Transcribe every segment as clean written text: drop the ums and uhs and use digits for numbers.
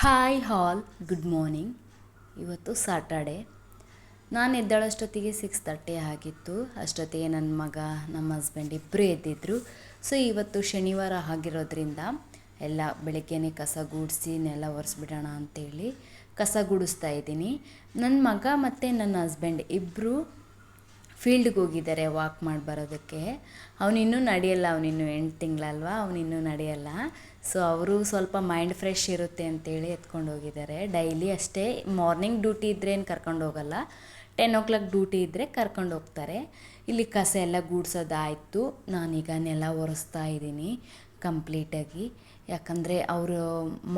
Hi ಹಾಲ್ good morning. ಇವತ್ತು Saturday. ನಾನು ಎದ್ದೇಳೋಷ್ಟೊತ್ತಿಗೆ 6:30 ಆಗಿತ್ತು. ಅಷ್ಟೊತ್ತಿಗೆ ನನ್ನ ಮಗ ನಮ್ಮ ಹಸ್ಬೆಂಡ್ ಇಬ್ಬರು ಎದ್ದಿದ್ರು. ಸೊ ಇವತ್ತು ಶನಿವಾರ ಆಗಿರೋದ್ರಿಂದ ಎಲ್ಲ ಬೆಳಗ್ಗೆನೇ ಕಸ ಗುಡಿಸಿ ನೆಲ ಒರೆಸ್ಬಿಡೋಣ ಅಂತೇಳಿ ಕಸ ಗುಡಿಸ್ತಾ ಇದ್ದೀನಿ. ನನ್ನ ಮಗ ಮತ್ತು ನನ್ನ ಹಸ್ಬೆಂಡ್ ಇಬ್ಬರು ಫೀಲ್ಡ್ಗೆ ಹೋಗಿದ್ದಾರೆ ವಾಕ್ ಮಾಡಿ ಬರೋದಕ್ಕೆ. ಅವನಿನ್ನೂ ನಡೆಯಲ್ಲ, ಅವನಿನ್ನೂ 8 ತಿಂಗಳಲ್ವ, ಅವನಿನ್ನೂ ನಡೆಯಲ್ಲ. ಸೊ ಅವರು ಸ್ವಲ್ಪ ಮೈಂಡ್ ಫ್ರೆಶ್ ಇರುತ್ತೆ ಅಂತೇಳಿ ಎತ್ಕೊಂಡು ಹೋಗಿದ್ದಾರೆ. ಡೈಲಿ ಅಷ್ಟೇ, ಮಾರ್ನಿಂಗ್ ಡ್ಯೂಟಿ ಇದ್ದರೆ ಏನು ಕರ್ಕೊಂಡು ಹೋಗಲ್ಲ, 10 o'clock ಡ್ಯೂಟಿ ಇದ್ದರೆ ಕರ್ಕೊಂಡು ಹೋಗ್ತಾರೆ. ಇಲ್ಲಿ ಕಸ ಎಲ್ಲ ಗೂಡ್ಸೋದಾಯಿತು. ನಾನೀಗ ನೆಲ ಒರೆಸ್ತಾ ಇದ್ದೀನಿ ಕಂಪ್ಲೀಟಾಗಿ. ಯಾಕಂದರೆ ಅವರು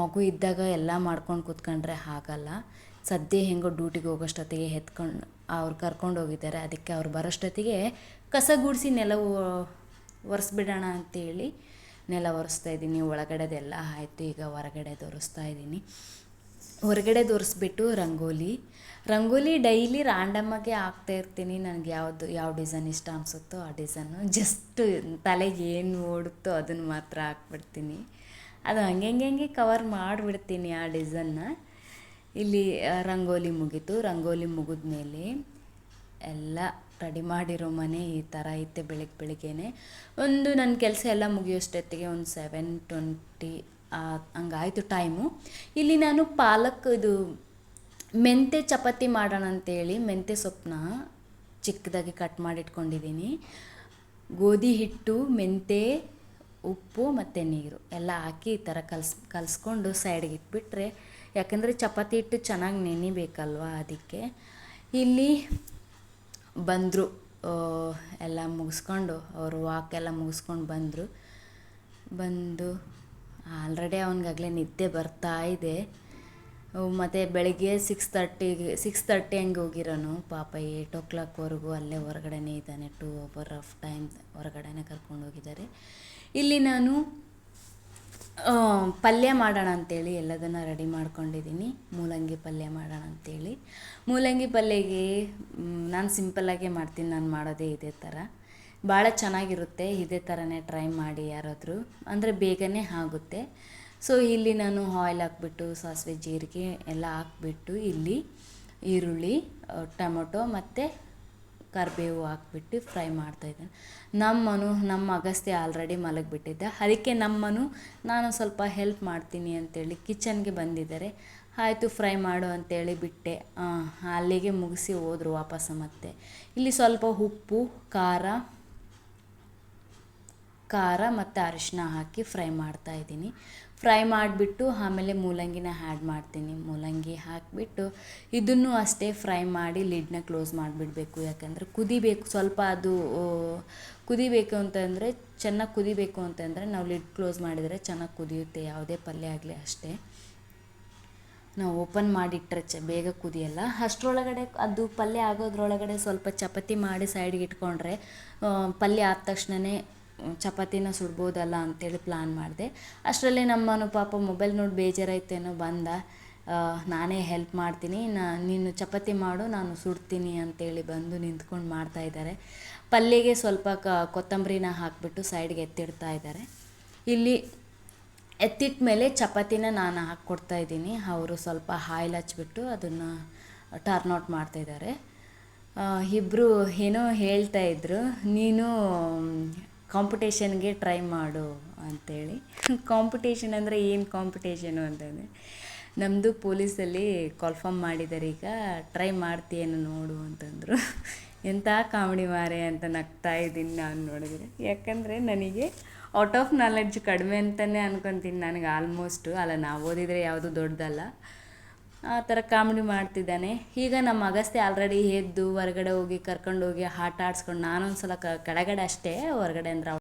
ಮಗು ಇದ್ದಾಗ ಎಲ್ಲ ಮಾಡ್ಕೊಂಡು ಕೂತ್ಕೊಂಡ್ರೆ ಆಗಲ್ಲ. ಸದ್ಯ ಹೆಂಗೋ ಡ್ಯೂಟಿಗೆ ಹೋಗೋಷ್ಟೊತ್ತಿಗೆ ಅವ್ರು ಕರ್ಕೊಂಡು ಹೋಗಿದ್ದಾರೆ. ಅದಕ್ಕೆ ಅವ್ರು ಬರೋಷ್ಟೊತ್ತಿಗೆ ಕಸ ಗುಡಿಸಿ ನೆಲ ಒರೆಸ್ಬಿಡೋಣ ಅಂತೇಳಿ ನೆಲ ಒರೆಸ್ತಾ ಇದ್ದೀನಿ. ಒಳಗಡೆದೆಲ್ಲ ಆಯಿತು, ಈಗ ಹೊರಗಡೆದು ಒರೆಸ್ತಾ ಇದ್ದೀನಿ. ಹೊರಗಡೆದು ಒರೆಸ್ಬಿಟ್ಟು ರಂಗೋಲಿ ಡೈಲಿ ರ್ಯಾಂಡಮ್ಮಾಗೆ ಹಾಕ್ತಾಯಿರ್ತೀನಿ. ನನಗೆ ಯಾವ ಡಿಸೈನ್ ಇಷ್ಟ ಅನಿಸುತ್ತೋ ಆ ಡಿಸೈನು, ಜಸ್ಟ್ ತಲೆಗೆ ಏನು ಓಡುತ್ತೋ ಅದನ್ನು ಮಾತ್ರ ಹಾಕ್ಬಿಡ್ತೀನಿ. ಅದು ಹಂಗೆ ಕವರ್ ಮಾಡಿಬಿಡ್ತೀನಿ ಆ ಡಿಸೈನ್ನ. ಇಲ್ಲಿ ರಂಗೋಲಿ ಮುಗೀತು. ರಂಗೋಲಿ ಮುಗಿದ್ಮೇಲೆ ಎಲ್ಲ ರೆಡಿ ಮಾಡಿರೋ ಮನೆ ಈ ಥರ ಐತೆ. ಬೆಳಗ್ಗೆನೇ ಒಂದು ನನ್ನ ಕೆಲಸ ಎಲ್ಲ ಮುಗಿಯೋಷ್ಟೊತ್ತಿಗೆ ಒಂದು 7:20 ಹಂಗಾಯಿತು ಟೈಮು. ಇಲ್ಲಿ ನಾನು ಇದು ಮೆಂತ್ಯ ಚಪಾತಿ ಮಾಡೋಣ ಅಂತೇಳಿ ಮೆಂತ್ಯ ಸೊಪ್ಪನ್ನ ಚಿಕ್ಕದಾಗಿ ಕಟ್ ಮಾಡಿಟ್ಕೊಂಡಿದ್ದೀನಿ. ಗೋಧಿ ಹಿಟ್ಟು, ಮೆಂತ್ಯ, ಉಪ್ಪು ಮತ್ತು ನೀರು ಎಲ್ಲ ಹಾಕಿ ಈ ಥರ ಕಲಿಸ್ಕೊಂಡು ಸೈಡ್ಗೆ ಇಟ್ಬಿಟ್ರೆ, ಯಾಕಂದರೆ ಚಪಾತಿ ಹಿಟ್ಟು ಚೆನ್ನಾಗಿ ನೆನಿಬೇಕಲ್ವ, ಅದಕ್ಕೆ. ಇಲ್ಲಿ ಬಂದರು, ಎಲ್ಲ ಮುಗಿಸ್ಕೊಂಡು ಅವರು ವಾಕೆಲ್ಲ ಮುಗಿಸ್ಕೊಂಡು ಬಂದು ಆಲ್ರೆಡಿ ಅವನಿಗಾಗಲೇ ನಿದ್ದೆ ಬರ್ತಾ ಇದೆ. ಮತ್ತು ಬೆಳಗ್ಗೆ 6:30 ಹಂಗೆ ಹೋಗಿರೋನು ಪಾಪ. 8 o'clockವರೆಗೂ ಅಲ್ಲೇ ಹೊರಗಡೆನೇ ಇದ್ದಾನೆ. 2 hour ಆಫ್ ಟೈಮ್ ಹೊರಗಡೆನೇ ಕರ್ಕೊಂಡು ಹೋಗಿದ್ದಾರೆ. ಇಲ್ಲಿ ನಾನು ಪಲ್ಯ ಮಾಡೋಣ ಅಂಥೇಳಿ ಎಲ್ಲದನ್ನು ರೆಡಿ ಮಾಡ್ಕೊಂಡಿದ್ದೀನಿ. ಮೂಲಂಗಿ ಪಲ್ಯ ಮಾಡೋಣ ಅಂಥೇಳಿ. ಮೂಲಂಗಿ ಪಲ್ಯಗೆ ನಾನು ಸಿಂಪಲ್ಲಾಗೇ ಮಾಡ್ತೀನಿ. ನಾನು ಮಾಡೋದೇ ಇದೇ ಥರ, ಭಾಳ ಚೆನ್ನಾಗಿರುತ್ತೆ. ಇದೇ ಥರನೇ ಟ್ರೈ ಮಾಡಿ ಯಾರಾದರೂ, ಅಂದರೆ ಬೇಗನೆ ಆಗುತ್ತೆ. ಸೊ ಇಲ್ಲಿ ನಾನು ಆಯಿಲ್ ಹಾಕ್ಬಿಟ್ಟು ಸಾಸಿವೆ ಜೀರಿಗೆ ಎಲ್ಲ ಹಾಕ್ಬಿಟ್ಟು ಇಲ್ಲಿ ಈರುಳ್ಳಿ, ಟೊಮೊಟೊ ಮತ್ತು ಕರಿಬೇವು ಹಾಕ್ಬಿಟ್ಟು ಫ್ರೈ ಮಾಡ್ತಾಯಿದ್ದೇನೆ. ನಮ್ಮ ಅಗಸ್ತ್ಯ ಆಲ್ರೆಡಿ ಮಲಗಿಬಿಟ್ಟಿದ್ದ. ಅದಕ್ಕೆ ನಾನು ಸ್ವಲ್ಪ ಹೆಲ್ಪ್ ಮಾಡ್ತೀನಿ ಅಂತೇಳಿ ಕಿಚನ್ಗೆ ಬಂದಿದ್ದಾರೆ. ಆಯಿತು ಫ್ರೈ ಮಾಡು ಅಂತೇಳಿ ಬಿಟ್ಟೆ. ಅಲ್ಲಿಗೆ ಮುಗಿಸಿ ಹೋದರು ವಾಪಸ್ಸು. ಮತ್ತೆ ಇಲ್ಲಿ ಸ್ವಲ್ಪ ಉಪ್ಪು, ಖಾರ ಮತ್ತು ಅರಿಶಿನ ಹಾಕಿ ಫ್ರೈ ಮಾಡ್ತಾಯಿದ್ದೀನಿ. ಫ್ರೈ ಮಾಡಿಬಿಟ್ಟು ಆಮೇಲೆ ಮೂಲಂಗಿನ ಆ್ಯಡ್ ಮಾಡ್ತೀನಿ. ಮೂಲಂಗಿ ಹಾಕಿಬಿಟ್ಟು ಇದನ್ನು ಅಷ್ಟೇ ಫ್ರೈ ಮಾಡಿ ಲಿಡ್ನ ಕ್ಲೋಸ್ ಮಾಡಿಬಿಡಬೇಕು. ಯಾಕಂದರೆ ಕುದಿಬೇಕು ಸ್ವಲ್ಪ. ಅದು ಕುದಿಬೇಕು ಅಂತಂದರೆ, ಚೆನ್ನಾಗಿ ಕುದಿಬೇಕು ಅಂತಂದರೆ ನಾವು ಲಿಡ್ ಕ್ಲೋಸ್ ಮಾಡಿದರೆ ಚೆನ್ನಾಗಿ ಕುದಿಯುತ್ತೆ. ಯಾವುದೇ ಪಲ್ಯ ಆಗಲಿ ಅಷ್ಟೇ, ನಾವು ಓಪನ್ ಮಾಡಿಟ್ರೆ ಬೇಗ ಕುದಿಯಲ್ಲ. ಅಷ್ಟರೊಳಗಡೆ ಅದು ಪಲ್ಯ ಆಗೋದ್ರೊಳಗಡೆ ಸ್ವಲ್ಪ ಚಪಾತಿ ಮಾಡಿ ಸೈಡ್ಗೆ ಇಟ್ಕೊಂಡ್ರೆ ಪಲ್ಯ ಆದ ತಕ್ಷಣವೇ ಚಪಾತಿನ ಸುಡ್ಬೋದಲ್ಲ ಅಂತೇಳಿ ಪ್ಲ್ಯಾನ್ ಮಾಡಿದೆ. ಅಷ್ಟರಲ್ಲೇ ನಮ್ಮನು ಪಾಪ ಮೊಬೈಲ್ ನೋಡಿ ಬೇಜಾರಾಯ್ತೇನೋ ಬಂದ. ನಾನೇ ಹೆಲ್ಪ್ ಮಾಡ್ತೀನಿ, ನೀನು ಚಪಾತಿ ಮಾಡು ನಾನು ಸುಡ್ತೀನಿ ಅಂತೇಳಿ ಬಂದು ನಿಂತ್ಕೊಂಡು ಮಾಡ್ತಾಯಿದ್ದಾರೆ. ಪಲ್ಯಗೆ ಸ್ವಲ್ಪ ಕೊತ್ತಂಬರಿನ ಹಾಕಿಬಿಟ್ಟು ಸೈಡ್ಗೆ ಎತ್ತಿಡ್ತಾ ಇದ್ದಾರೆ. ಇಲ್ಲಿ ಎತ್ತಿಟ್ಟ ಮೇಲೆ ಚಪಾತಿನ ನಾನು ಹಾಕ್ಕೊಡ್ತಾಯಿದ್ದೀನಿ. ಅವರು ಸ್ವಲ್ಪ ಆಯಿಲ್ ಹಚ್ಬಿಟ್ಟು ಅದನ್ನು ಟರ್ನ್ ಔಟ್ ಮಾಡ್ತಾಯಿದ್ದಾರೆ. ಇಬ್ಬರು ಏನೋ ಹೇಳ್ತಾಯಿದ್ರು, ನೀನು ಕಾಂಪಿಟೇಷನ್ಗೆ ಟ್ರೈ ಮಾಡು ಅಂತೇಳಿ. ಕಾಂಪಿಟೇಷನ್ ಅಂದರೆ ಏನು ಕಾಂಪಿಟೇಷನು ಅಂತಂದರೆ, ನಮ್ಮದು ಪೊಲೀಸಲ್ಲಿ ಕಾಲ್ಫಾರ್ಮ್ ಮಾಡಿದ್ದಾರೆ, ಈಗ ಟ್ರೈ ಮಾಡ್ತೀಯೇನು ನೋಡು ಅಂತಂದರು. ಎಂಥ ಕಾಮಿಡಿ ಮಾರೆ ಅಂತ ನಗ್ತಾ ಇದ್ದೀನಿ ನಾನು ನೋಡಿದರೆ. ಯಾಕಂದರೆ ನನಗೆ ಔಟ್ ಆಫ್ ನಾಲೆಡ್ಜ್ ಕಡಿಮೆ ಅಂತಲೇ ಅನ್ಕೊತೀನಿ ನನಗೆ ಆಲ್ಮೋಸ್ಟು. ಅಲ್ಲ, ನಾವು ಓದಿದರೆ ಯಾವುದು ದೊಡ್ಡದಲ್ಲ. ಆ ಥರ ಕಾಮಿಡಿ ಮಾಡ್ತಿದ್ದಾನೆ. ಈಗ ನಮ್ಮ ಅಗಸ್ತ್ಯ ಆಲ್ರೆಡಿ ಎದ್ದು ಹೊರಗಡೆ ಹೋಗಿ ಕರ್ಕೊಂಡೋಗಿ ಆಟ ಆಡಿಸ್ಕೊಂಡು, ನಾನೊಂದು ಸಲ ಕೆಳಗಡೆ ಅಷ್ಟೇ, ಹೊರಗಡೆ ಅಂದರೆ